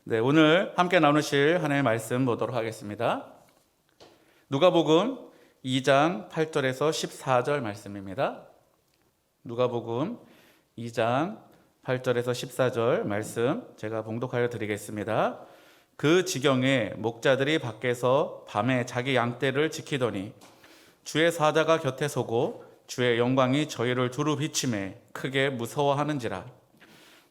네, 오늘 함께 나누실 하나님의 말씀 보도록 하겠습니다. 누가복음 2장 8절에서 14절 말씀입니다. 누가복음 2장 8절에서 14절 말씀 제가 봉독하여 드리겠습니다. 그 지경에 목자들이 밖에서 밤에 자기 양떼를 지키더니 주의 사자가 곁에 서고 주의 영광이 저희를 두루 비치매 크게 무서워하는지라.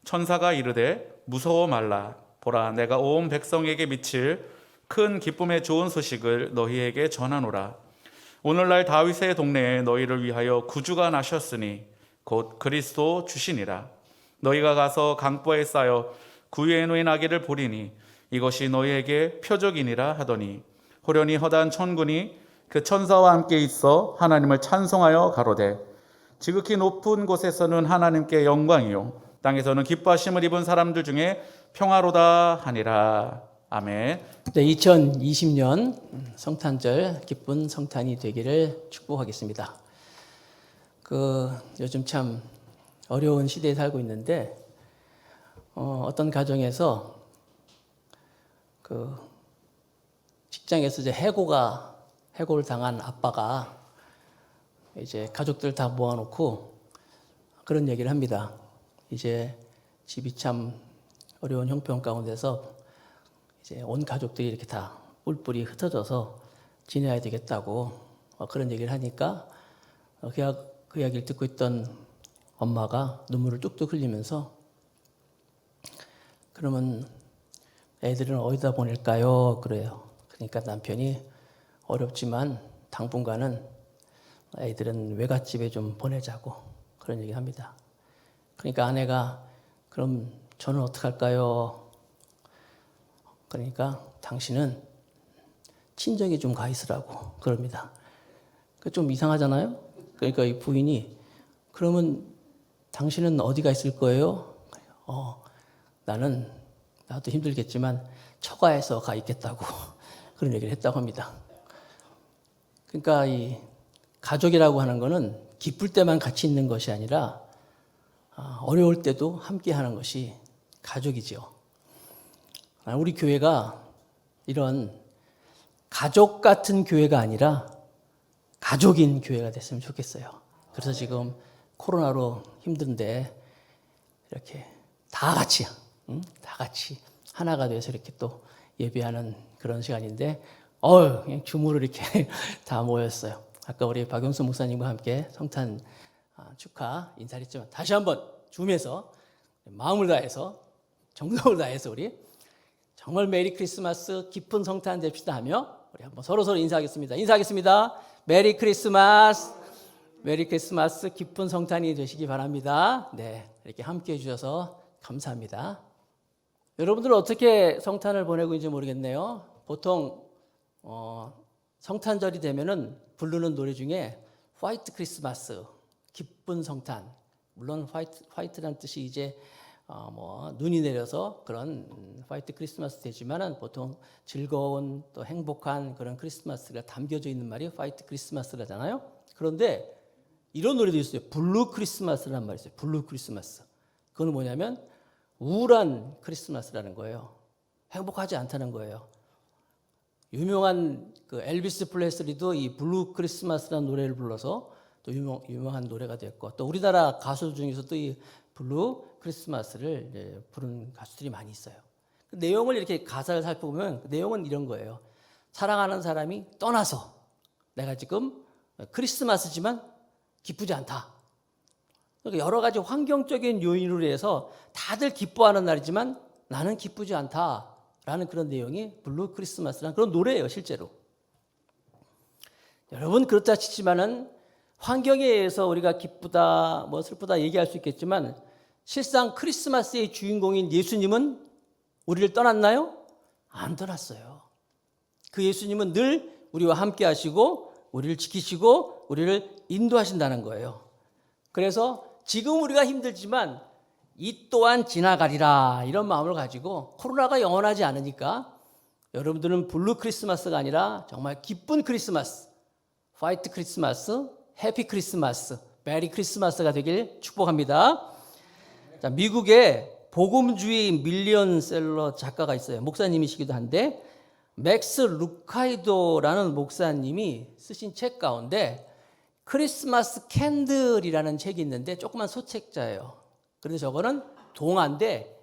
천사가 이르되 무서워 말라. 보라, 내가 온 백성에게 미칠 큰 기쁨의 좋은 소식을 너희에게 전하노라. 오늘날 다윗의 동네에 너희를 위하여 구주가 나셨으니 곧 그리스도 주시니라. 너희가 가서 강보에 쌓여 구유에 놓인 아기를 보리니 이것이 너희에게 표적이니라 하더니 호련히 허다한 천군이 그 천사와 함께 있어 하나님을 찬송하여 가로되 지극히 높은 곳에서는 하나님께 영광이요 땅에서는 기뻐하심을 입은 사람들 중에 평화로다 하니라. 아멘. 네, 2020년 성탄절 기쁜 성탄이 되기를 축복하겠습니다. 요즘 참 어려운 시대에 살고 있는데 어떤 가정에서 직장에서 이제 해고를 당한 아빠가 이제 가족들 다 모아놓고 그런 얘기를 합니다. 이제 집이 참 어려운 형편 가운데서 이제 온 가족들이 이렇게 다 뿔뿔이 흩어져서 지내야 되겠다고 그런 얘기를 하니까 그 이야기를 듣고 있던 엄마가 눈물을 뚝뚝 흘리면서 그러면 애들은 어디다 보낼까요? 그래요. 그러니까 남편이 어렵지만 당분간은 애들은 외갓집에 좀 보내자고 그런 얘기를 합니다. 그러니까 아내가 그럼 저는 어떡할까요? 그러니까 당신은 친정에 좀 가 있으라고 그럽니다. 좀 이상하잖아요? 그러니까 이 부인이 그러면 당신은 어디가 있을 거예요? 나도 힘들겠지만 처가에서 가 있겠다고 그런 얘기를 했다고 합니다. 그러니까 이 가족이라고 하는 거는 기쁠 때만 같이 있는 것이 아니라 어려울 때도 함께 하는 것이 가족이죠. 우리 교회가 이런 가족 같은 교회가 아니라 가족인 교회가 됐으면 좋겠어요. 그래서 지금 코로나로 힘든데 이렇게 다 같이 하나가 돼서 이렇게 또 예배하는 그런 시간인데 그냥 줌으로 이렇게 다 모였어요. 아까 우리 박용수 목사님과 함께 성탄 축하 인사했지만 다시 한번 줌에서 마음을 다해서 정성을 다해서 우리 정말 메리 크리스마스 기쁜 성탄 됩시다 하며 우리 한번 서로 인사하겠습니다. 메리 크리스마스, 메리 크리스마스 기쁜 성탄이 되시기 바랍니다. 네, 이렇게 함께 해주셔서 감사합니다. 여러분들은 어떻게 성탄을 보내고 있는지 모르겠네요. 보통 성탄절이 되면은 부르는 노래 중에 화이트 크리스마스, 기쁜 성탄. 물론 화이트란 뜻이 이제 눈이 내려서 그런 화이트 크리스마스 되지만은 보통 즐거운 또 행복한 그런 크리스마스가 담겨져 있는 말이 화이트 크리스마스라잖아요. 그런데 이런 노래도 있어요. 블루 크리스마스라는 말이 있어요. 블루 크리스마스. 그건 뭐냐면 우울한 크리스마스라는 거예요. 행복하지 않다는 거예요. 유명한 엘비스 프레슬리도 이 블루 크리스마스라는 노래를 불러서 또 유명한 노래가 됐고 또 우리나라 가수 중에서도 이 블루 크리스마스를 부른 가수들이 많이 있어요. 그 내용을 이렇게 가사를 살펴보면 그 내용은 이런 거예요. 사랑하는 사람이 떠나서 내가 지금 크리스마스지만 기쁘지 않다. 그러니까 여러 가지 환경적인 요인으로 해서 다들 기뻐하는 날이지만 나는 기쁘지 않다라는 그런 내용이 블루 크리스마스라는 그런 노래예요, 실제로. 여러분 그렇다 치지만은 환경에 의해서 우리가 기쁘다, 슬프다 얘기할 수 있겠지만 실상 크리스마스의 주인공인 예수님은 우리를 떠났나요? 안 떠났어요. 그 예수님은 늘 우리와 함께 하시고 우리를 지키시고 우리를 인도하신다는 거예요. 그래서 지금 우리가 힘들지만 이 또한 지나가리라 이런 마음을 가지고 코로나가 영원하지 않으니까 여러분들은 블루 크리스마스가 아니라 정말 기쁜 크리스마스, 화이트 크리스마스, 해피 크리스마스, 메리 크리스마스가 되길 축복합니다. 자, 미국의 복음주의 밀리언셀러 작가가 있어요. 목사님이시기도 한데 맥스 루카이도라는 목사님이 쓰신 책 가운데 크리스마스 캔들이라는 책이 있는데 조그만 소책자예요. 그런데 저거는 동화인데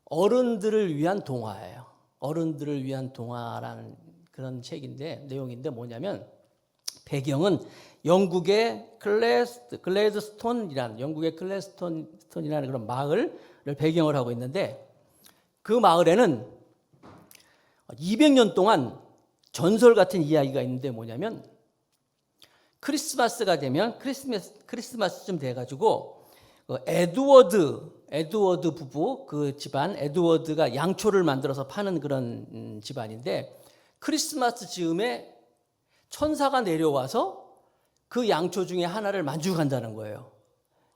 어른들을 위한 동화예요. 어른들을 위한 동화라는 그런 책인데 내용인데 뭐냐면 배경은 영국의 글래드스톤이라는 그런 마을을 배경을 하고 있는데 그 마을에는 200년 동안 전설 같은 이야기가 있는데 뭐냐면 크리스마스가 되면 크리스마스쯤 돼가지고 에드워드 부부 그 집안 에드워드가 양초를 만들어서 파는 그런 집안인데 크리스마스 즈음에 천사가 내려와서 그 양초 중에 하나를 만지고 간다는 거예요.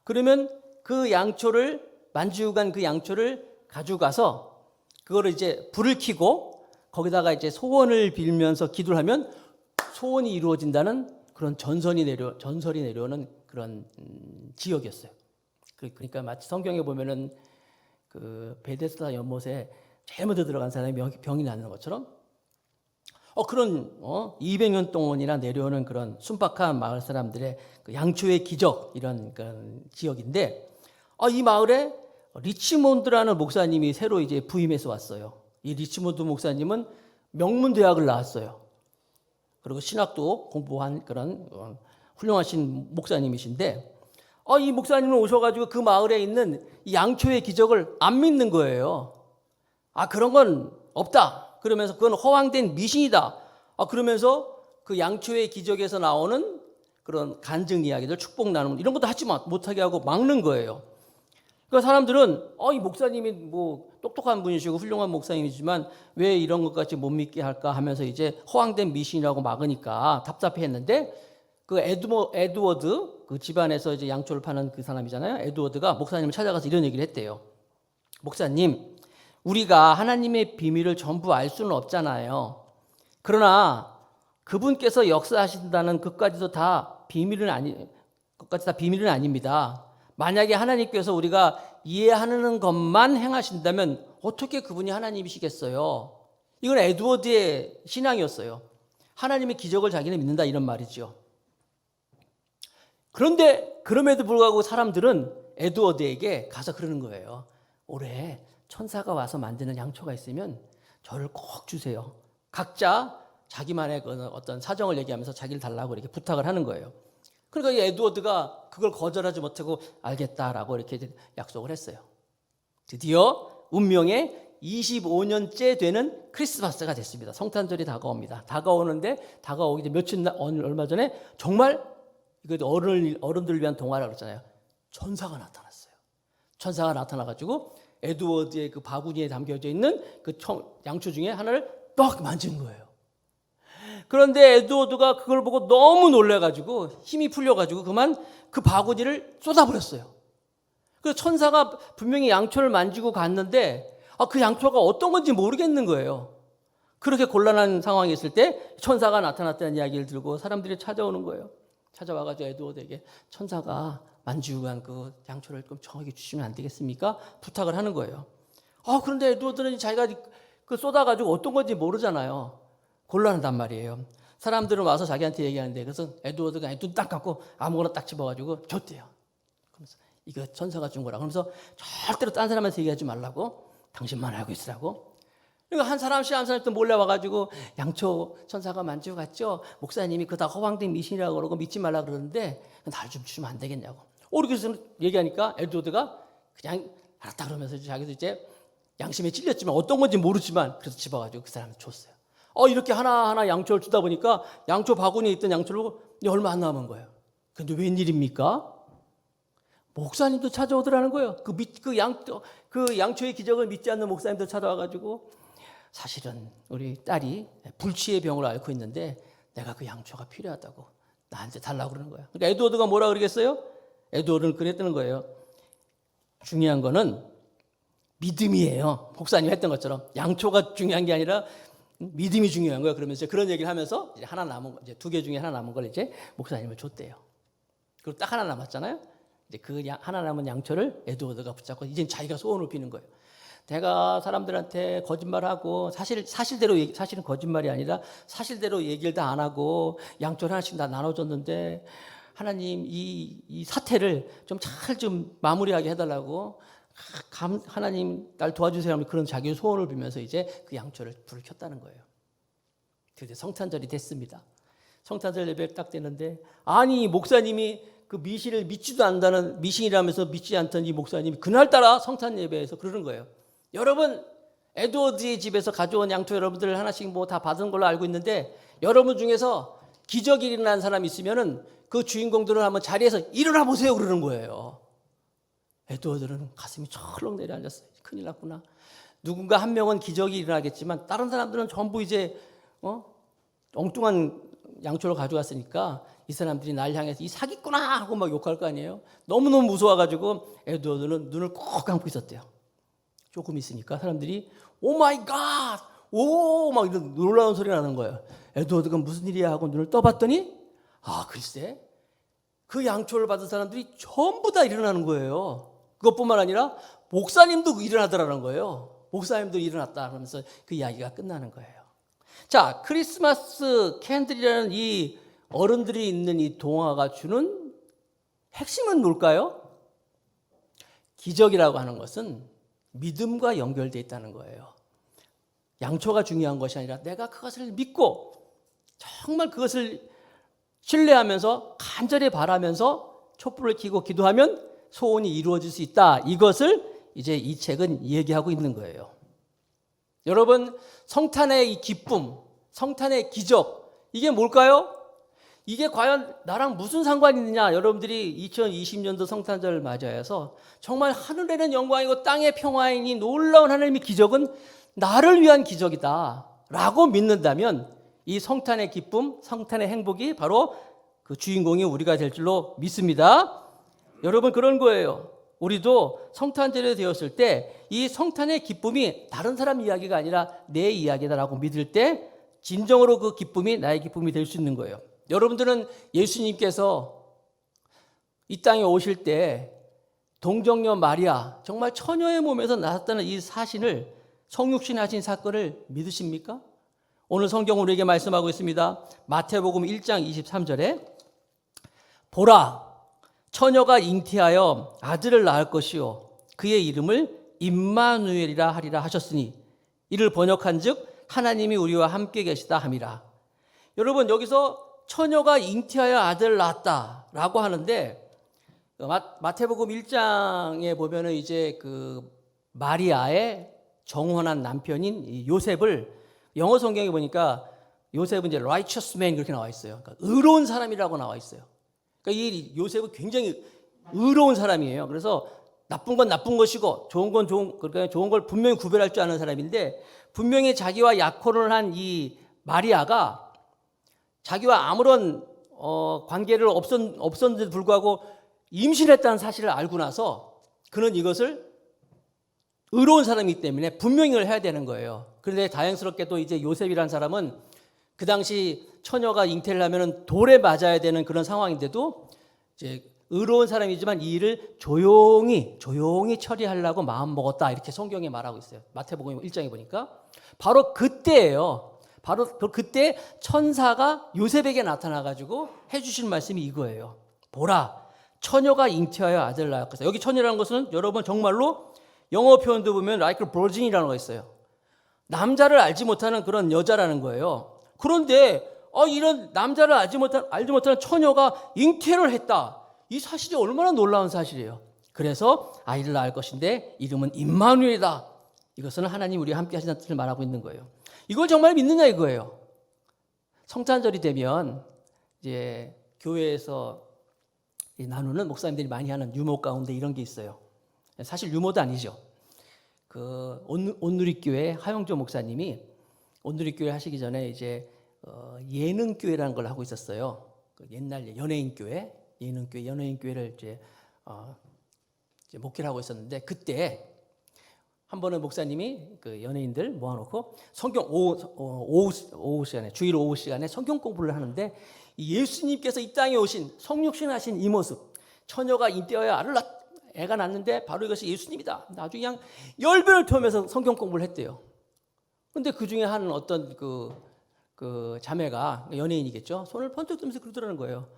그러면 그 양초를 만지고 간 그 양초를 가져가서 그거를 이제 불을 켜고 거기다가 이제 소원을 빌면서 기도를 하면 소원이 이루어진다는 그런 전설이 내려오는 그런 지역이었어요. 그러니까 마치 성경에 보면은 그 베데스다 연못에 제일 먼저 들어간 사람이 병이 낫는 것처럼 그런 200년 동안이나 내려오는 그런 순박한 마을 사람들의 그 양초의 기적 이런 그런 지역인데 이 마을에 리치몬드라는 목사님이 새로 이제 부임해서 왔어요. 이 리치몬드 목사님은 명문 대학을 나왔어요. 그리고 신학도 공부한 그런 훌륭하신 목사님이신데 이 목사님은 오셔가지고 그 마을에 있는 이 양초의 기적을 안 믿는 거예요. 그런 건 없다. 그러면서 그건 허황된 미신이다. 그러면서 그 양초의 기적에서 나오는 그런 간증 이야기들, 축복 나눔 이런 것도 하지 못하게 하고 막는 거예요. 그러니까 사람들은 이 목사님이 뭐 똑똑한 분이시고 훌륭한 목사님이지만 왜 이런 것까지 못 믿게 할까 하면서 이제 허황된 미신이라고 막으니까 답답해했는데 그 에드워드 그 집안에서 이제 양초를 파는 그 사람이잖아요. 에드워드가 목사님을 찾아가서 이런 얘기를 했대요. 목사님, 우리가 하나님의 비밀을 전부 알 수는 없잖아요. 그러나 그분께서 역사하신다는 것까지도 다 비밀은 아닙니다. 만약에 하나님께서 우리가 이해하는 것만 행하신다면 어떻게 그분이 하나님이시겠어요? 이건 에드워드의 신앙이었어요. 하나님의 기적을 자기는 믿는다 이런 말이죠. 그런데 그럼에도 불구하고 사람들은 에드워드에게 가서 그러는 거예요. 올해 천사가 와서 만드는 양초가 있으면 저를 꼭 주세요. 각자 자기만의 어떤 사정을 얘기하면서 자기를 달라고 이렇게 부탁을 하는 거예요. 그러니까 이 에드워드가 그걸 거절하지 못하고 알겠다라고 이렇게 약속을 했어요. 드디어 운명의 25년째 되는 크리스마스가 됐습니다. 성탄절이 다가옵니다. 다가오는데 다가오기 전에 얼마 전에 정말 이거 어른들을 위한 동화라고 그랬잖아요. 천사가 나타났어요. 천사가 나타나가지고 에드워드의 그 바구니에 담겨져 있는 그 양초 중에 하나를 딱 만진 거예요. 그런데 에드워드가 그걸 보고 너무 놀래가지고 힘이 풀려가지고 그만 그 바구니를 쏟아버렸어요. 그래서 천사가 분명히 양초를 만지고 갔는데 그 양초가 어떤 건지 모르겠는 거예요. 그렇게 곤란한 상황이 있을 때 천사가 나타났다는 이야기를 들고 사람들이 찾아오는 거예요. 찾아와가지고 에드워드에게 천사가 만지고 간 그 양초를 좀 정확히 주시면 안 되겠습니까? 부탁을 하는 거예요. 그런데 에드워드는 자기가 그 쏟아가지고 어떤 건지 모르잖아요. 곤란하단 말이에요. 사람들은 와서 자기한테 얘기하는데 그래서 에드워드가 눈 딱 감고 아무거나 딱 집어가지고 줬대요. 그러면서 이거 천사가 준 거라. 그러면서 절대로 딴 사람한테 얘기하지 말라고 당신만 알고 있으라고. 그러니까 한 사람씩 또 몰래 와가지고 양초 천사가 만지고 갔죠. 목사님이 그거 다 허황된 미신이라고 그러고 믿지 말라 그러는데 날 좀 주시면 안 되겠냐고. 이렇게 얘기하니까 에드워드가 그냥 알았다 그러면서 자기도 이제 양심에 찔렸지만 어떤 건지 모르지만 그래서 집어가지고 그 사람한테 줬어요. 이렇게 하나하나 양초를 주다 보니까 양초 바구니에 있던 양초를 얼마 안 남은 거예요. 근데 웬일입니까? 목사님도 찾아오더라는 거예요. 그 양초의 기적을 믿지 않는 목사님도 찾아와가지고 사실은 우리 딸이 불치의 병을 앓고 있는데 내가 그 양초가 필요하다고 나한테 달라고 그러는 거예요. 그러니까 에드워드가 뭐라 그러겠어요? 에드워드는 그랬다는 거예요. 중요한 거는 믿음이에요. 목사님 했던 것처럼 양초가 중요한 게 아니라 믿음이 중요한 거예요. 그러면서 그런 얘기를 하면서 이제 두 개 중에 하나 남은 걸 이제 목사님을 줬대요. 그리고 딱 하나 남았잖아요. 이제 그 하나 남은 양초를 에드워드가 붙잡고 이제 자기가 소원을 비는 거예요. 내가 사람들한테 거짓말하고 사실은 거짓말이 아니라 사실대로 얘기를 다 안 하고 양초를 하나씩 다 나눠줬는데 하나님 이 사태를 좀 잘 좀 마무리하게 해달라고 하나님 날 도와주세요 하면 그런 자기 소원을 빌면서 이제 그 양초를 불을 켰다는 거예요. 그런데 성탄절이 됐습니다. 성탄절 예배 딱 되는데 아니 목사님이 그 미신을 믿지도 않다는 미신이라면서 믿지 않던 이 목사님이 그날따라 성탄 예배에서 그러는 거예요. 여러분 에드워드의 집에서 가져온 양초 여러분들 하나씩 뭐 다 받은 걸로 알고 있는데 여러분 중에서 기적이 일어난 사람이 있으면은 그 주인공들은 한번 자리에서 일어나 보세요 그러는 거예요. 에드워드는 가슴이 철렁 내려앉았어요. 큰일 났구나. 누군가 한 명은 기적이 일어나겠지만 다른 사람들은 전부 이제 엉뚱한 양초를 가져갔으니까 이 사람들이 날 향해서 이 사기꾼아 하고 막 욕할 거 아니에요. 너무너무 무서워가지고 에드워드는 눈을 꼭 감고 있었대요. 조금 있으니까 사람들이 오 마이 갓! 오! 막 이런 놀라운 소리가 나는 거예요. 에드워드가 무슨 일이야 하고 눈을 떠봤더니 아 글쎄 그 양초를 받은 사람들이 전부 다 일어나는 거예요. 그것뿐만 아니라 목사님도 일어나더라는 거예요. 목사님도 일어났다 하면서 그 이야기가 끝나는 거예요. 자, 크리스마스 캔들이라는 이 어른들이 있는 이 동화가 주는 핵심은 뭘까요? 기적이라고 하는 것은 믿음과 연결되어 있다는 거예요. 양초가 중요한 것이 아니라 내가 그것을 믿고 정말 그것을 신뢰하면서 간절히 바라면서 촛불을 켜고 기도하면 소원이 이루어질 수 있다. 이것을 이제 이 책은 얘기하고 있는 거예요. 여러분, 성탄의 이 기쁨, 성탄의 기적, 이게 뭘까요? 이게 과연 나랑 무슨 상관이 있느냐? 여러분들이 2020년도 성탄절을 맞이해서 정말 하늘에는 영광이고 땅의 평화이니 놀라운 하나님의 기적은 나를 위한 기적이다 라고 믿는다면 이 성탄의 기쁨, 성탄의 행복이 바로 그 주인공이 우리가 될 줄로 믿습니다. 여러분 그런 거예요. 우리도 성탄절이 되었을 때 이 성탄의 기쁨이 다른 사람 이야기가 아니라 내 이야기다라고 믿을 때 진정으로 그 기쁨이 나의 기쁨이 될 수 있는 거예요. 여러분들은 예수님께서 이 땅에 오실 때 동정녀 마리아 정말 처녀의 몸에서 나왔다는 이 사실을 성육신하신 사건을 믿으십니까? 오늘 성경 우리에게 말씀하고 있습니다. 마태복음 1장 23절에 보라 처녀가 잉태하여 아들을 낳을 것이요 그의 이름을 임마누엘이라 하리라 하셨으니 이를 번역한즉 하나님이 우리와 함께 계시다 함이라. 여러분 여기서 처녀가 잉태하여 아들을 낳았다라고 하는데 마태복음 1장에 보면은 이제 그 마리아의 정혼한 남편인 요셉을 영어 성경에 보니까 요셉은 이제 righteous man 그렇게 나와 있어요. 그러니까 의로운 사람이라고 나와 있어요. 그러니까 이 요셉은 굉장히 의로운 사람이에요. 그래서 나쁜 건 나쁜 것이고 좋은 건 그러니까 좋은 걸 분명히 구별할 줄 아는 사람인데 분명히 자기와 약혼을 한 이 마리아가 자기와 아무런 관계를 없었는데도 불구하고 임신했다는 사실을 알고 나서 그는 이것을 의로운 사람이기 때문에 분명히 해야 되는 거예요. 그런데 다행스럽게도 이제 요셉이라는 사람은 그 당시 처녀가 잉태를 하면 돌에 맞아야 되는 그런 상황인데도 이제 의로운 사람이지만 이 일을 조용히 처리하려고 마음 먹었다 이렇게 성경에 말하고 있어요. 마태복음 1장에 보니까 바로 그때예요. 바로 그때 천사가 요셉에게 나타나가지고 해주신 말씀이 이거예요. 보라, 처녀가 잉태하여 아들을 낳을 것이다. 여기 처녀라는 것은 여러분 정말로 영어 표현도 보면 like a virgin이라는 거 있어요. 남자를 알지 못하는 그런 여자라는 거예요. 그런데 이런 남자를 알지 못하는 처녀가 잉태를 했다. 이 사실이 얼마나 놀라운 사실이에요. 그래서 아이를 낳을 것인데 이름은 임마누엘이다. 이것은 하나님 우리와 함께 하시는 뜻을 말하고 있는 거예요. 이걸 정말 믿느냐 이거예요. 성탄절이 되면 이제 교회에서 나누는 목사님들이 많이 하는 유머 가운데 이런 게 있어요. 사실 유머도 아니죠. 그 온누리교회 하영조 목사님이 온누리교회 하시기 전에 이제 예능교회라는 걸 하고 있었어요. 그 옛날 연예인교회, 예능교회, 연예인교회를 이제 목회를 하고 있었는데 그때 한 번은 목사님이 그 연예인들 모아놓고 성경 오후 시간에 주일 오후 시간에 성경 공부를 하는데 예수님께서 이 땅에 오신 성육신하신 이 모습 처녀가 인때어야 알을 애가 낳는데 바로 이것이 예수님이다. 나중에 그냥 열변을 토하면서 성경 공부를 했대요. 근데 그 중에 한 어떤 그 자매가 연예인이겠죠. 손을 번쩍 들면서 그러더라는 거예요.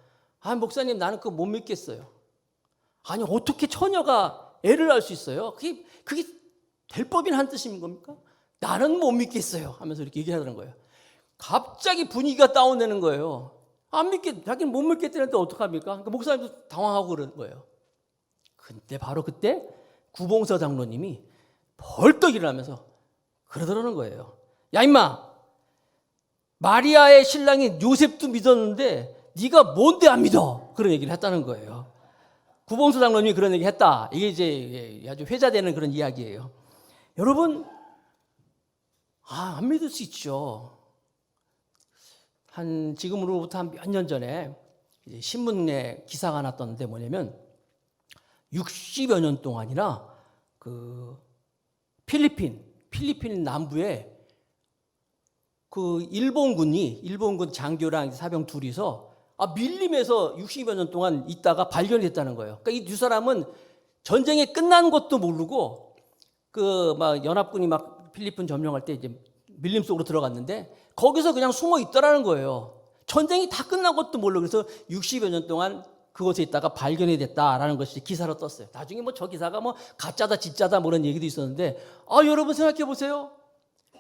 아, 목사님, 나는 그거 못 믿겠어요. 아니, 어떻게 처녀가 애를 낳을 수 있어요? 그게 될 법인 한 뜻인 겁니까? 나는 못 믿겠어요. 하면서 이렇게 얘기하더라는 거예요. 갑자기 분위기가 다운되는 거예요. 자기는 못 믿겠다는데 어떡합니까? 그러니까 목사님도 당황하고 그러는 거예요. 근데 바로 그때 구봉서 장로님이 벌떡 일어나면서 그러더라는 거예요. 야, 임마! 마리아의 신랑인 요셉도 믿었는데 네가 뭔데 안 믿어? 그런 얘기를 했다는 거예요. 구봉서 장로님이 그런 얘기 했다. 이게 이제 아주 회자되는 그런 이야기예요. 여러분, 안 믿을 수 있죠. 지금으로부터 한 몇 년 전에 신문에 기사가 났던데 뭐냐면 60여 년 동안이나 그 필리핀 남부에 그 일본군 장교랑 사병 둘이서 밀림에서 60여 년 동안 있다가 발견이 됐다는 거예요. 그러니까 이 두 사람은 전쟁이 끝난 것도 모르고 막 연합군이 막 필리핀 점령할 때 이제 밀림 속으로 들어갔는데 거기서 그냥 숨어 있더라는 거예요. 전쟁이 다 끝난 것도 모르고 그래서 60여 년 동안 그곳에 있다가 발견이 됐다라는 것이 기사로 떴어요. 나중에 뭐 저 기사가 뭐 가짜다 진짜다 뭐 그런 얘기도 있었는데 여러분 생각해 보세요.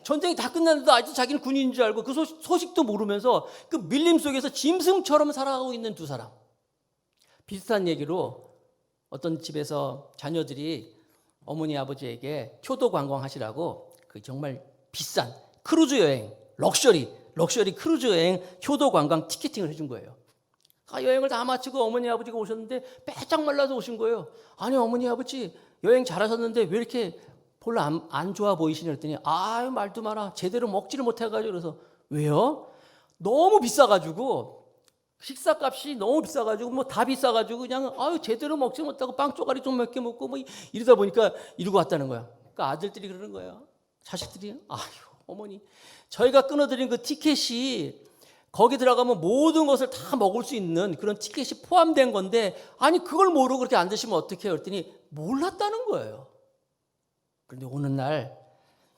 전쟁이 다 끝났는데 아직도 자기는 군인인 줄 알고 그 소식도 모르면서 그 밀림 속에서 짐승처럼 살아가고 있는 두 사람. 비슷한 얘기로 어떤 집에서 자녀들이 어머니 아버지에게 효도 관광하시라고 그 정말 비싼 크루즈 여행, 럭셔리 크루즈 여행 효도 관광 티켓팅을 해준 거예요. 여행을 다 마치고 어머니 아버지가 오셨는데 빼짝 말라서 오신 거예요. 아니, 어머니 아버지 여행 잘하셨는데 왜 이렇게 별로 안 좋아 보이시냐 했더니 말도 마라. 제대로 먹지를 못해가지고. 그래서 왜요? 너무 비싸가지고 식사값이 너무 비싸가지고 뭐 다 비싸가지고 그냥 제대로 먹지 못하고 빵 쪼가리 좀 몇 개 먹고 뭐 이러다 보니까 이러고 왔다는 거야. 그러니까 아들들이 그러는 거야. 자식들이 어머니, 저희가 끊어드린 그 티켓이 거기 들어가면 모든 것을 다 먹을 수 있는 그런 티켓이 포함된 건데 그걸 모르고 그렇게 안 드시면 어떡해요? 그랬더니 몰랐다는 거예요. 그런데 오는 날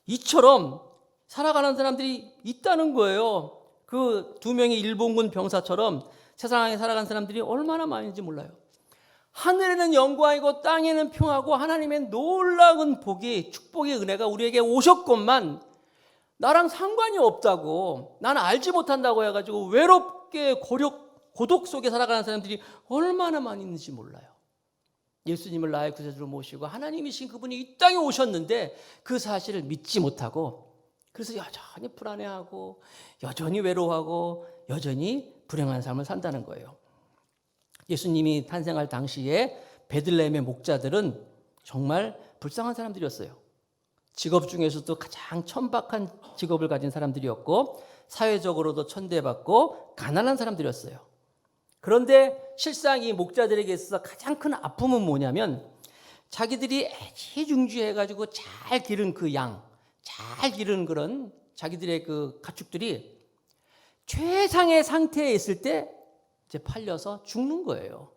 이처럼 살아가는 사람들이 있다는 거예요. 그 두 명의 일본군 병사처럼 세상에 살아가는 사람들이 얼마나 많은지 몰라요. 하늘에는 영광이고 땅에는 평화고 하나님의 놀라운 복이, 축복의 은혜가 우리에게 오셨건만 나랑 상관이 없다고, 나는 알지 못한다고 해가지고 외롭게 고독 속에 살아가는 사람들이 얼마나 많이 있는지 몰라요. 예수님을 나의 구세주로 모시고 하나님이신 그분이 이 땅에 오셨는데 그 사실을 믿지 못하고 그래서 여전히 불안해하고 여전히 외로워하고 여전히 불행한 삶을 산다는 거예요. 예수님이 탄생할 당시에 베들레헴의 목자들은 정말 불쌍한 사람들이었어요. 직업 중에서도 가장 천박한 직업을 가진 사람들이었고 사회적으로도 천대받고 가난한 사람들이었어요. 그런데 실상 이 목자들에게 있어서 가장 큰 아픔은 뭐냐면 자기들이 애지중지해가지고 잘 기른 그 양, 잘 기른 그런 자기들의 그 가축들이 최상의 상태에 있을 때 이제 팔려서 죽는 거예요.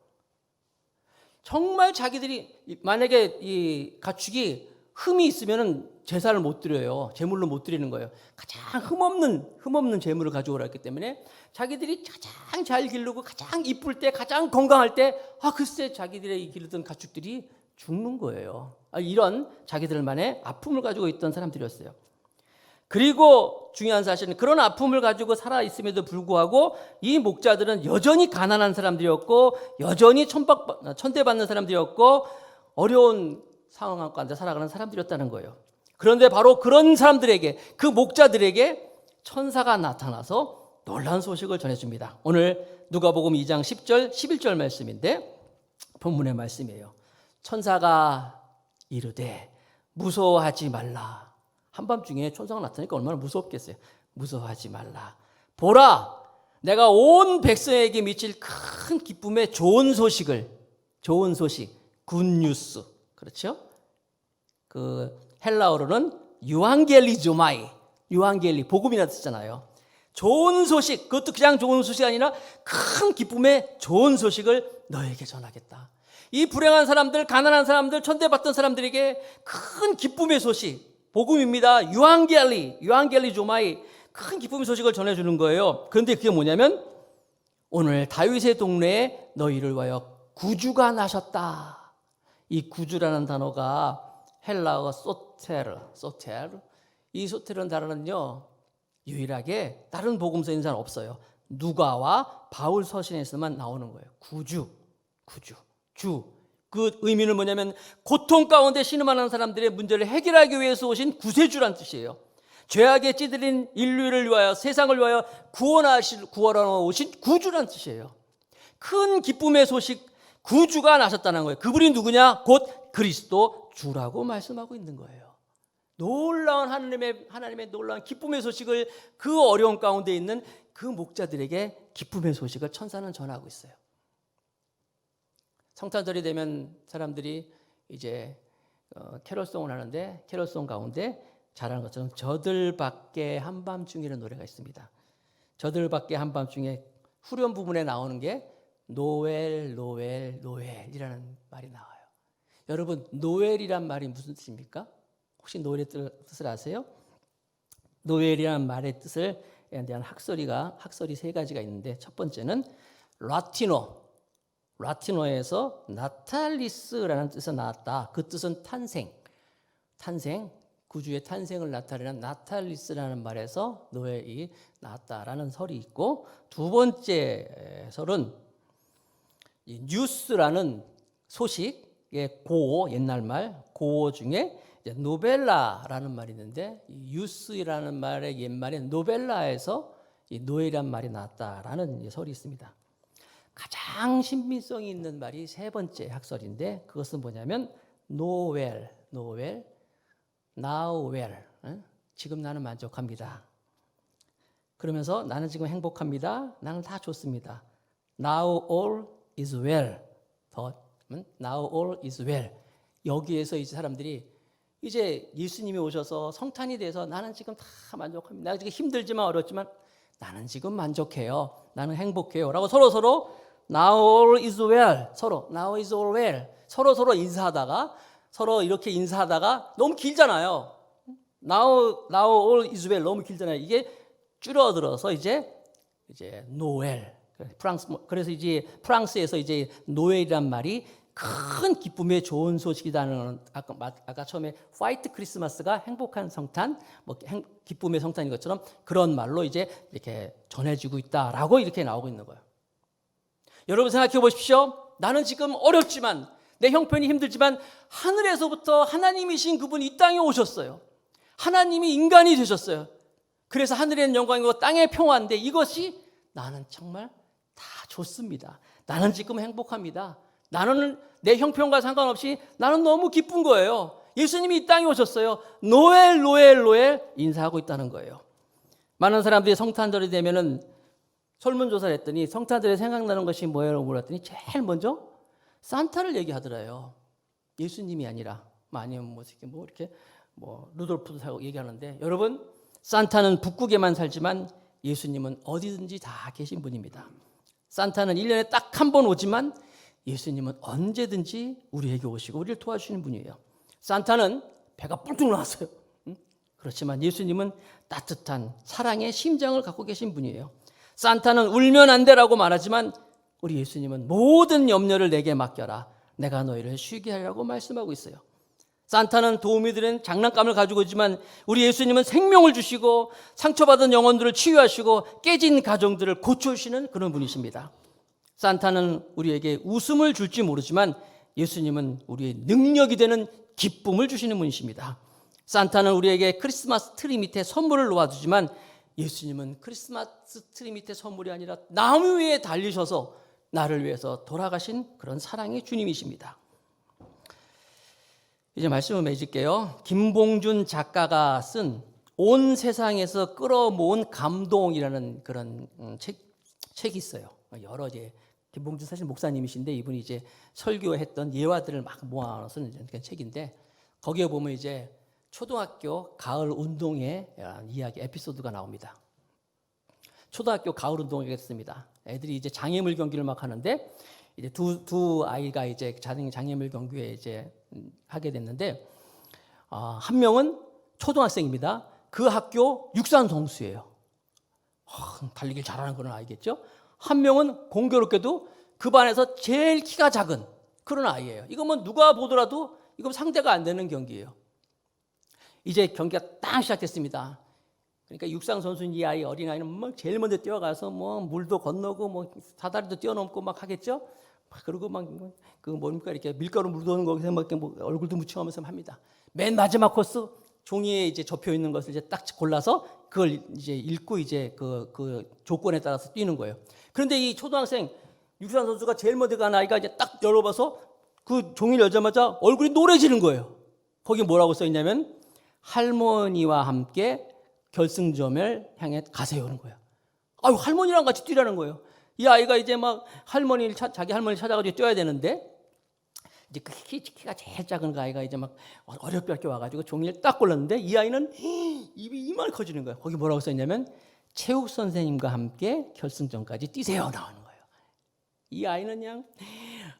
정말 자기들이 만약에 이 가축이 흠이 있으면은 제사를 못 드려요. 제물로 못 드리는 거예요. 가장 흠없는 제물을 가져오라 했기 때문에 자기들이 가장 잘 기르고 가장 이쁠 때 가장 건강할 때 글쎄 자기들의 기르던 가축들이 죽는 거예요. 이런 자기들만의 아픔을 가지고 있던 사람들이었어요. 그리고 중요한 사실은 그런 아픔을 가지고 살아있음에도 불구하고 이 목자들은 여전히 가난한 사람들이었고 여전히 천대받는 사람들이었고 어려운 상황 가운데 살아가는 사람들이었다는 거예요. 그런데 바로 그런 사람들에게, 그 목자들에게 천사가 나타나서 놀라운 소식을 전해줍니다. 오늘 누가복음 2장 10절 11절 말씀인데 본문의 말씀이에요. 천사가 이르되 무서워하지 말라. 한밤중에 천사가 나타나니까 얼마나 무섭겠어요. 무서워하지 말라. 보라, 내가 온 백성에게 미칠 큰 기쁨의 좋은 소식, 굿뉴스. 그렇죠? 그 헬라어로는 유앙겔리조마이, 복음이라 뜻잖아요. 좋은 소식, 그것도 그냥 좋은 소식이 아니라 큰 기쁨의 좋은 소식을 너에게 전하겠다. 이 불행한 사람들, 가난한 사람들, 천대받던 사람들에게 큰 기쁨의 소식, 복음입니다. 유앙겔리 조마이, 큰 기쁨의 소식을 전해주는 거예요. 그런데 그게 뭐냐면 오늘 다윗의 동네에 너희를 위하여 구주가 나셨다. 이 구주라는 단어가 헬라어 소테르. 이 소테르는 단어는요, 유일하게 다른 복음서에는 잘 없어요. 누가와 바울 서신에서만 나오는 거예요. 구주. 주. 그 의미는 뭐냐면 고통 가운데 신음하는 사람들의 문제를 해결하기 위해서 오신 구세주란 뜻이에요. 죄악에 찌들린 인류를 위하여, 세상을 위하여 구원하러 오신 구주란 뜻이에요. 큰 기쁨의 소식, 구주가 나셨다는 거예요. 그분이 누구냐? 곧 그리스도 주라고 말씀하고 있는 거예요. 놀라운 하나님의 놀라운 기쁨의 소식을, 그 어려움 가운데 있는 그 목자들에게 기쁨의 소식을 천사는 전하고 있어요. 성탄절이 되면 사람들이 이제 캐롤송을 하는데, 캐롤송 가운데 잘하는 것처럼 저들밖에 한밤중이라는 노래가 있습니다. 저들밖에 한밤중에 후렴 부분에 나오는 게 노엘 노엘이라는 말이 나와요. 여러분, 노엘이란 말이 무슨 뜻입니까? 혹시 노엘의 뜻을 아세요? 노엘이란 말의 뜻에 대한 학설이 세 가지가 있는데, 첫 번째는 라틴어에서 나탈리스라는 뜻에서 나왔다. 그 뜻은 탄생, 구주의 탄생을 나타내는 나탈리스라는 말에서 노엘이 나왔다라는 설이 있고, 두 번째 설은 뉴스라는 소식의 고어, 옛날 말 고어 중에 노벨라라는 말이 있는데, 이 뉴스라는 말의 옛말에 노벨라에서 이 노엘이란 말이 나왔다라는 설이 있습니다. 가장 신빙성이 있는 말이 세 번째 학설인데, 그것은 뭐냐면 노웰, now well, 지금 나는 만족합니다. 그러면서 나는 지금 행복합니다. 나는 다 좋습니다. Now all is well. Now all is well. 여기에서 이제 사람들이 이제 예수님이 오셔서 성탄이 돼서 나는 지금 다 만족합니다. 나는 지금 힘들지만 어렵지만 나는 지금 만족해요. 나는 행복해요. 라고 서로 Now all is well. Now is all well. 서로 이렇게 인사하다가 너무 길잖아요. Now all is well 너무 길잖아요. 이게 줄어들어서 이제 노엘. 그래서 이제 프랑스에서 이제 노엘이란 말이 큰 기쁨의 좋은 소식이라는, 아까 처음에 화이트 크리스마스가 행복한 성탄, 기쁨의 성탄인 것처럼 그런 말로 이제 이렇게 전해지고 있다라고 이렇게 나오고 있는 거예요. 여러분 생각해 보십시오. 나는 지금 어렵지만, 내 형편이 힘들지만 하늘에서부터 하나님이신 그분이 이 땅에 오셨어요. 하나님이 인간이 되셨어요. 그래서 하늘의 영광이고 땅의 평화인데 이것이 나는 정말 다 좋습니다. 나는 지금 행복합니다. 나는 내 형편과 상관없이 나는 너무 기쁜 거예요. 예수님이 이 땅에 오셨어요. 노엘 인사하고 있다는 거예요. 많은 사람들이 성탄절이 되면은 설문조사를 했더니 성탄절에 생각나는 것이 뭐예요? 물었더니 제일 먼저 산타를 얘기하더래요. 예수님이 아니라, 아니면 이렇게 루돌프도 얘기하는데, 여러분, 산타는 북극에만 살지만 예수님은 어디든지 다 계신 분입니다. 산타는 1년에 딱 한 번 오지만 예수님은 언제든지 우리에게 오시고 우리를 도와주시는 분이에요. 산타는 배가 뿔뚝 나왔어요. 그렇지만 예수님은 따뜻한 사랑의 심장을 갖고 계신 분이에요. 산타는 울면 안 되라고 말하지만 우리 예수님은 모든 염려를 내게 맡겨라. 내가 너희를 쉬게 하려고 말씀하고 있어요. 산타는 도움이 되는 장난감을 가지고 있지만 우리 예수님은 생명을 주시고 상처받은 영혼들을 치유하시고 깨진 가정들을 고쳐주시는 그런 분이십니다. 산타는 우리에게 웃음을 줄지 모르지만 예수님은 우리의 능력이 되는 기쁨을 주시는 분이십니다. 산타는 우리에게 크리스마스 트리 밑에 선물을 놓아주지만 예수님은 크리스마스 트리 밑에 선물이 아니라 나무 위에 달리셔서 나를 위해서 돌아가신 그런 사랑의 주님이십니다. 이제 말씀을 맺을게요. 김봉준 작가가 쓴 온 세상에서 끌어모은 감동이라는 그런 책이 있어요. 여러 김봉준 사실 목사님이신데 이분이 이제 설교했던 예화들을 막 모아서 쓴 책인데, 거기에 보면 이제 초등학교 가을 운동회 이야기 에피소드가 나옵니다. 초등학교 가을 운동회가 있습니다. 애들이 이제 장애물 경기를 막 하는데 이제 두 아이가 이제 장애물 경기에 이제 하게 됐는데, 한 명은 초등학생입니다. 그 학교 육상 선수예요. 달리기를 잘하는 그런 아이겠죠. 한 명은 공교롭게도 그 반에서 제일 키가 작은 그런 아이예요. 이거 뭐 누가 보더라도 이거 상대가 안 되는 경기예요. 이제 경기가 딱 시작됐습니다. 그러니까 육상 선수인 이 아이, 어린아이는 막 제일 먼저 뛰어가서 뭐 물도 건너고 뭐 사다리도 뛰어넘고 막 하겠죠. 그리고 막 그 뭡니까 이렇게 밀가루 묻어오는 거기서 막 뭐 얼굴도 묻혀가면서 합니다. 맨 마지막 코스 종이에 이제 접혀 있는 것을 이제 딱 골라서 그걸 이제 읽고 이제 그 조건에 따라서 뛰는 거예요. 그런데 이 초등학생 육상 선수가 제일 먼저 간 아이가 이제 딱 열어봐서 그 종이를 열자마자 얼굴이 노래지는 거예요. 거기 뭐라고 써 있냐면 할머니와 함께 결승점을 향해 가세요는 거예요. 아유, 할머니랑 같이 뛰라는 거예요. 이 아이가 이제 막 자기 할머니 찾아가지고 뛰어야 되는데, 이제 그 키가 제일 작은 그 아이가 이제 막 어렵게 와가지고 종이를 딱 골랐는데, 이 아이는 입이 이만 커지는 거예요. 거기 뭐라고 써 있냐면 체육 선생님과 함께 결승점까지 뛰세요 나오는 거예요. 이 아이는 그냥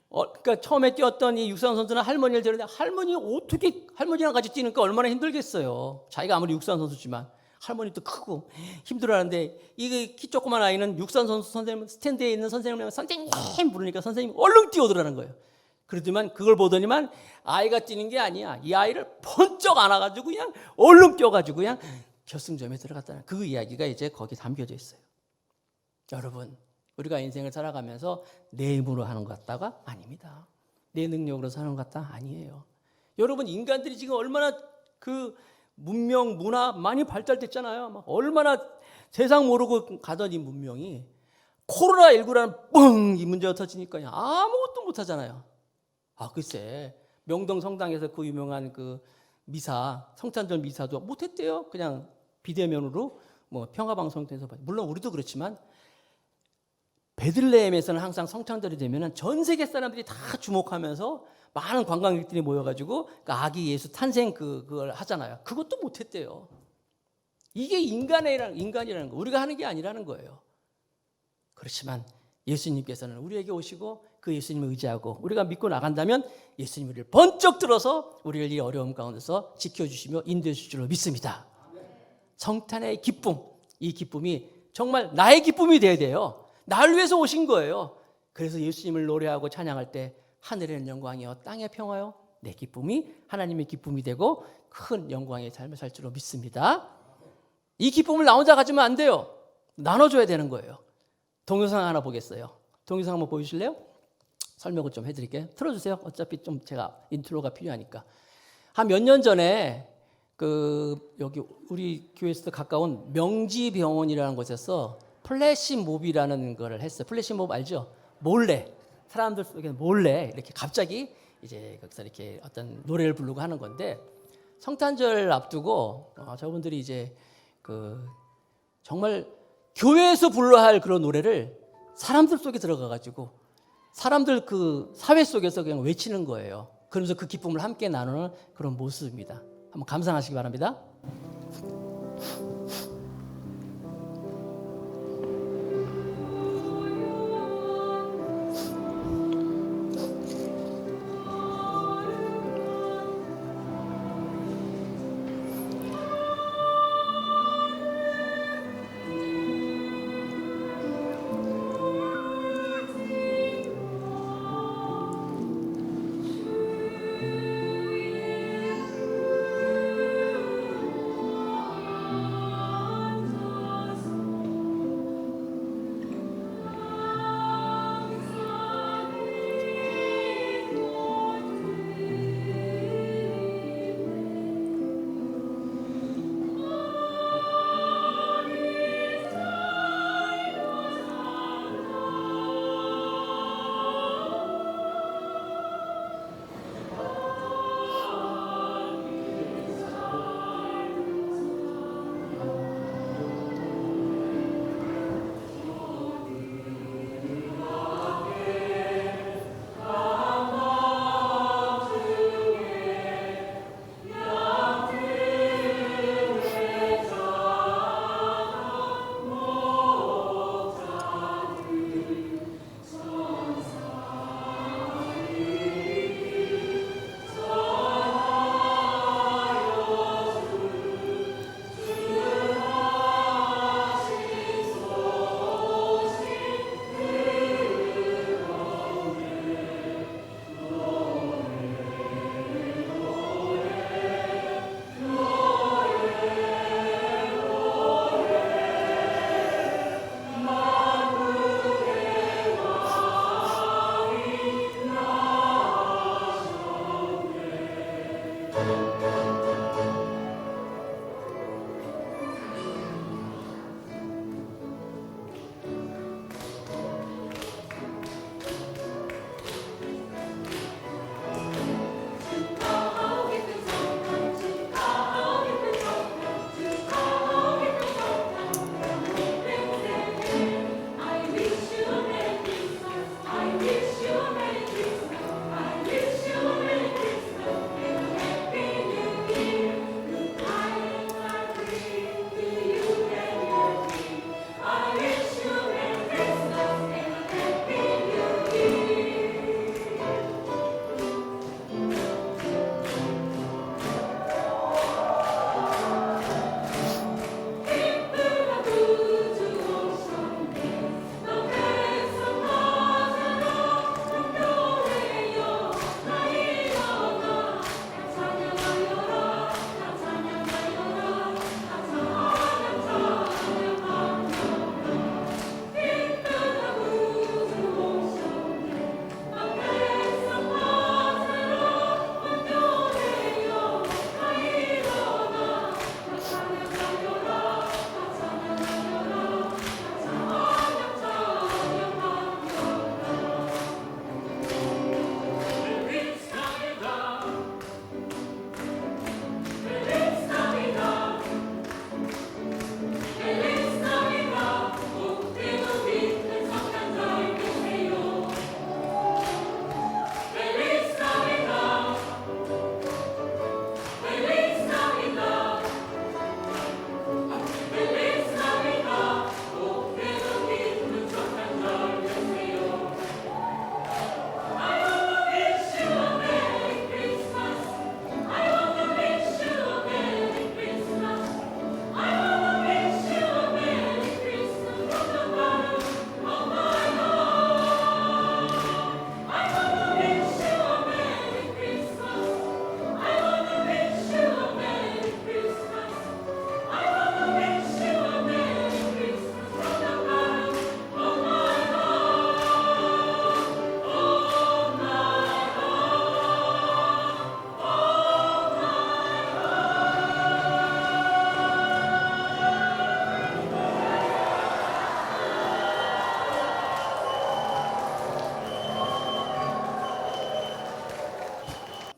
그러니까 처음에 뛰었던 이 육상 선수는 할머니를 데려는데, 어떻게 할머니랑 같이 뛰니까 얼마나 힘들겠어요. 자기가 아무리 육상 선수지만 할머니도 크고 힘들어하는데, 이 키 조그만 아이는 육상 선수 선생님 스탠드에 있는 선생님을 선생님 부르니까 선생님 얼른 뛰어들라는 거예요. 그러더만 그걸 보더니만 아이가 뛰는 게 아니야. 이 아이를 번쩍 안아가지고 그냥 얼른 뛰어가지고 그냥 결승점에 들어갔다는 그 이야기가 이제 거기 담겨져 있어요. 여러분, 우리가 인생을 살아가면서 내 힘으로 하는 것 같다가 아닙니다. 내 능력으로 사는 것 같다 아니에요. 여러분, 인간들이 지금 얼마나 그 문명, 문화 많이 발달됐잖아요. 막 얼마나 세상 모르고 가던 이 문명이 코로나19라는 뻥 이 문제가 터지니까 아무것도 못 하잖아요. 글쎄, 명동 성당에서 그 유명한 그 미사, 성탄절 미사도 못 했대요. 그냥 비대면으로 뭐 평화방송에서. 물론 우리도 그렇지만 베들레헴에서는 항상 성탄절이 되면은 전 세계 사람들이 다 주목하면서 많은 관광객들이 모여가지고 그 아기 예수 탄생 그걸 하잖아요. 그것도 못했대요. 이게 인간이라는 거, 우리가 하는 게 아니라는 거예요. 그렇지만 예수님께서는 우리에게 오시고 그 예수님을 의지하고 우리가 믿고 나간다면 예수님 우리를 번쩍 들어서 우리를 이 어려움 가운데서 지켜주시며 인도해 주실 줄로 믿습니다. 성탄의 기쁨, 이 기쁨이 정말 나의 기쁨이 되어야 돼요. 나를 위해서 오신 거예요. 그래서 예수님을 노래하고 찬양할 때 하늘에는 영광이요 땅의 평화요, 내 기쁨이 하나님의 기쁨이 되고 큰 영광의 삶을 살 줄로 믿습니다. 이 기쁨을 나 혼자 가지면 안 돼요. 나눠줘야 되는 거예요. 동영상 하나 보겠어요. 동영상 한번 보여주실래요? 설명을 좀 해드릴게요. 틀어주세요. 어차피 좀 제가 인트로가 필요하니까. 한 몇 년 전에 여기 우리 교회에서 가까운 명지병원이라는 곳에서 플래시몹이라는 걸 했어요. 플래시몹 알죠? 몰래 사람들 속에 몰래 이렇게 갑자기 이제 거기서 이렇게 어떤 노래를 부르고 하는 건데, 성탄절 앞두고 저분들이 이제 정말 교회에서 불러야 할 그런 노래를 사람들 속에 들어가가지고 사람들 그 사회 속에서 그냥 외치는 거예요. 그러면서 그 기쁨을 함께 나누는 그런 모습입니다. 한번 감상하시기 바랍니다.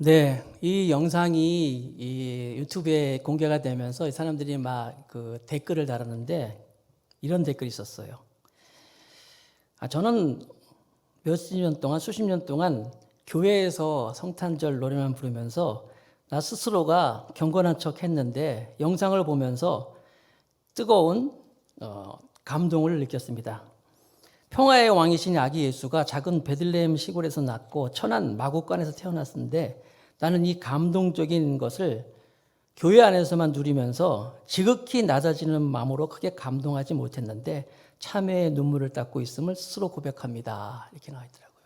네, 이 영상이 이 유튜브에 공개가 되면서 이 사람들이 막 그 댓글을 달았는데 이런 댓글이 있었어요. 저는 몇십 년 동안, 수십 년 동안 교회에서 성탄절 노래만 부르면서 나 스스로가 경건한 척 했는데 영상을 보면서 뜨거운 감동을 느꼈습니다. 평화의 왕이신 아기 예수가 작은 베들레헴 시골에서 낳고 천한 마구간에서 태어났는데 나는 이 감동적인 것을 교회 안에서만 누리면서 지극히 낮아지는 마음으로 크게 감동하지 못했는데 참회의 눈물을 닦고 있음을 스스로 고백합니다. 이렇게 나와 있더라고요.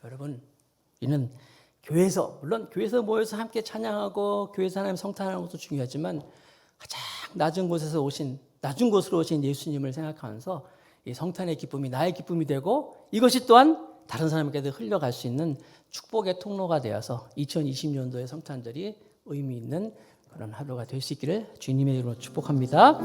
여러분, 이는 교회에서, 물론 교회에서 모여서 함께 찬양하고 교회에서 하나님 성탄하는 것도 중요하지만 가장 낮은 곳으로 오신 예수님을 생각하면서 이 성탄의 기쁨이 나의 기쁨이 되고 이것이 또한 다른 사람에게도 흘러갈 수 있는 축복의 통로가 되어서 2020년도의 성탄절이 의미 있는 그런 하루가 될 수 있기를 주님의 이름으로 축복합니다.